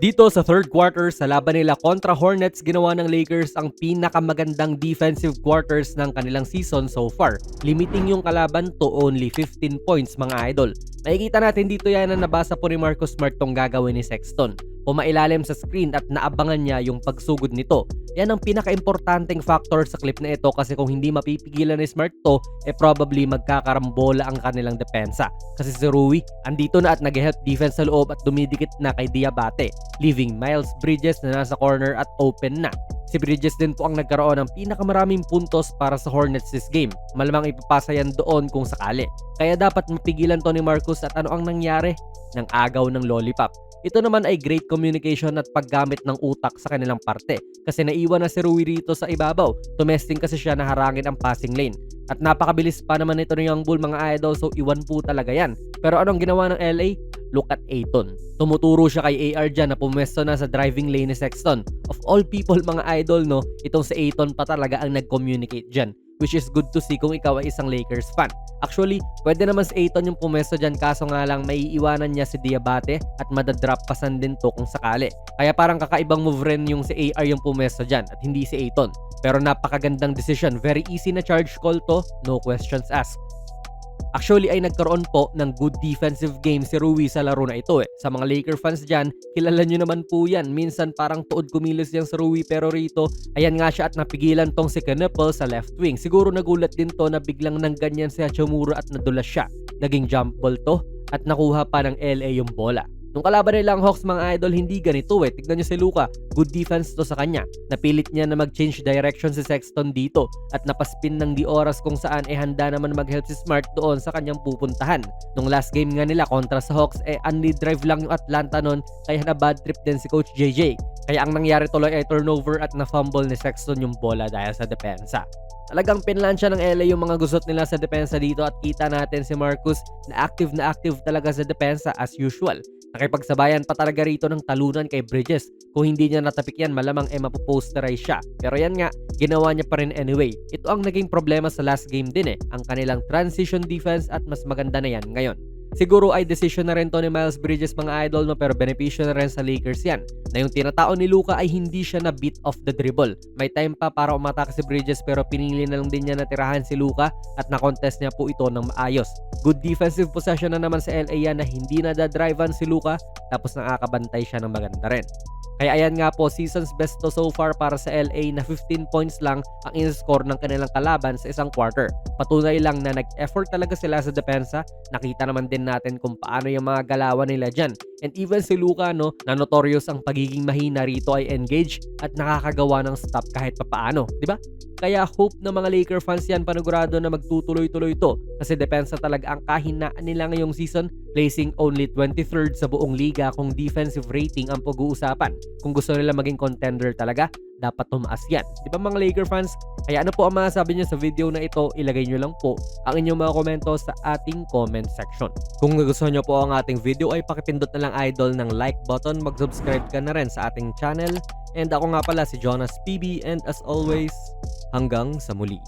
Dito sa third quarter sa laban nila kontra Hornets, ginawa ng Lakers ang pinakamagandang defensive quarters ng kanilang season so far, limiting yung kalaban to only 15 points mga idol. Makikita natin dito yan na nabasa po ni Marcus Smart tong gagawin ni Sexton. Pumailalim sa screen at naabangan niya yung pagsugod nito. Yan ang pinaka-importanting factor sa clip na ito kasi kung hindi mapipigilan ni Smart to, probably magkakarambola ang kanilang depensa. Kasi si Rui, andito na at nag-help defense sa loob at dumidikit na kay Diabate, leaving Miles Bridges na nasa corner at open na. Si Bridges din po ang nagkaroon ng pinakamaraming puntos para sa Hornets this game. Malamang ipapasa yan doon kung sakali. Kaya dapat mapigilan to ni Marcus at ano ang nangyari? Nang agaw ng lollipop. Ito naman ay great communication at paggamit ng utak sa kanilang parte kasi naiwan na si Rui rito sa ibabaw. Tumesting kasi siya na harangin ang passing lane. At napakabilis pa naman ito ng Young Bull mga idol, so iwan po talaga yan. Pero anong ginawa ng LA? Look at Ayton. Tumuturo siya kay AR dyan na pumwesto na sa driving lane ni Sexton. Of all people mga idol, no, itong si Ayton pa talaga ang nag-communicate dyan. Which is good to see kung ikaw ay isang Lakers fan. Actually, pwede naman si Ayton yung pumesto dyan kaso nga lang may iiwanan niya si Diabate at madadrop pasan din to kung sakali. Kaya parang kakaibang move rin yung si AR yung pumesto dyan at hindi si Ayton. Pero napakagandang decision. Very easy na charge call to, no questions asked. Actually ay nagkaroon po ng good defensive game si Rui sa laro na ito. Sa mga Laker fans dyan, kilala nyo naman po yan. Minsan parang tuod kumilos yan sa Rui pero rito, ayan nga siya at napigilan tong si Knuppel sa left wing. Siguro nagulat din to na biglang nang ganyan si Hachimura at nadulas siya. Naging jump ball to at nakuha pa ng LA yung bola. Nung kalaban nilang Hawks mga idol, hindi ganito Tignan nyo si Luka, good defense to sa kanya. Napilit niya na mag-change direction si Sexton dito at napaspin ng di oras kung saan handa naman mag-help si Smart doon sa kanyang pupuntahan. Nung last game nga nila kontra sa Hawks, only drive lang yung Atlanta nun kaya na bad trip din si Coach JJ. Kaya ang nangyari tuloy ay turnover at na-fumble ni Sexton yung bola dahil sa depensa. Talagang pinlansya ng LA yung mga gusot nila sa depensa dito at kita natin si Marcus na active talaga sa depensa as usual. Nakipagsabayan pa talaga rito ng talunan kay Bridges. Kung hindi niya natapik yan, malamang mapoposterize siya. Pero yan nga, ginawa niya pa rin anyway. Ito ang naging problema sa last game din ang kanilang transition defense at mas maganda na yan ngayon. Siguro ay decision na rin to ni Miles Bridges mga idol, no, pero benepisyo na rin sa Lakers yan. Na yung tinatao ni Luka ay hindi siya na beat off the dribble. May time pa para umatake si Bridges pero pinili na lang din niya na tirahan si Luka at na-contest niya po ito ng maayos. Good defensive possession na naman sa LA yan na hindi na-drivean si Luka tapos nakakabantay siya ng maganda rin. Kaya ayan nga po, season's best to so far para sa LA na 15 points lang ang in-score ng kanilang kalaban sa isang quarter. Patunay lang na nag-effort talaga sila sa depensa. Nakita naman din natin kung paano yung mga galawan nila dyan. And even si Luka, no, na notorious ang pagiging mahina rito ay engage at nakakagawa ng stop kahit papaano, di ba? Kaya hope ng mga Laker fans yan panigurado na magtutuloy-tuloy to kasi depensa talaga ang kahinaan nila ngayong season, placing only 23rd sa buong liga kung defensive rating ang pag-uusapan. Kung gusto nila maging contender talaga, dapat tumaas yan. Di ba mga Laker fans? Kaya ano po ang masasabi nyo sa video na ito, ilagay nyo lang po ang inyong mga komento sa ating comment section. Kung nagustuhan nyo po ang ating video ay pakipindot na lang idol ng like button, mag-subscribe ka na rin sa ating channel. And ako nga pala si Jonas PB and as always, hanggang sa muli.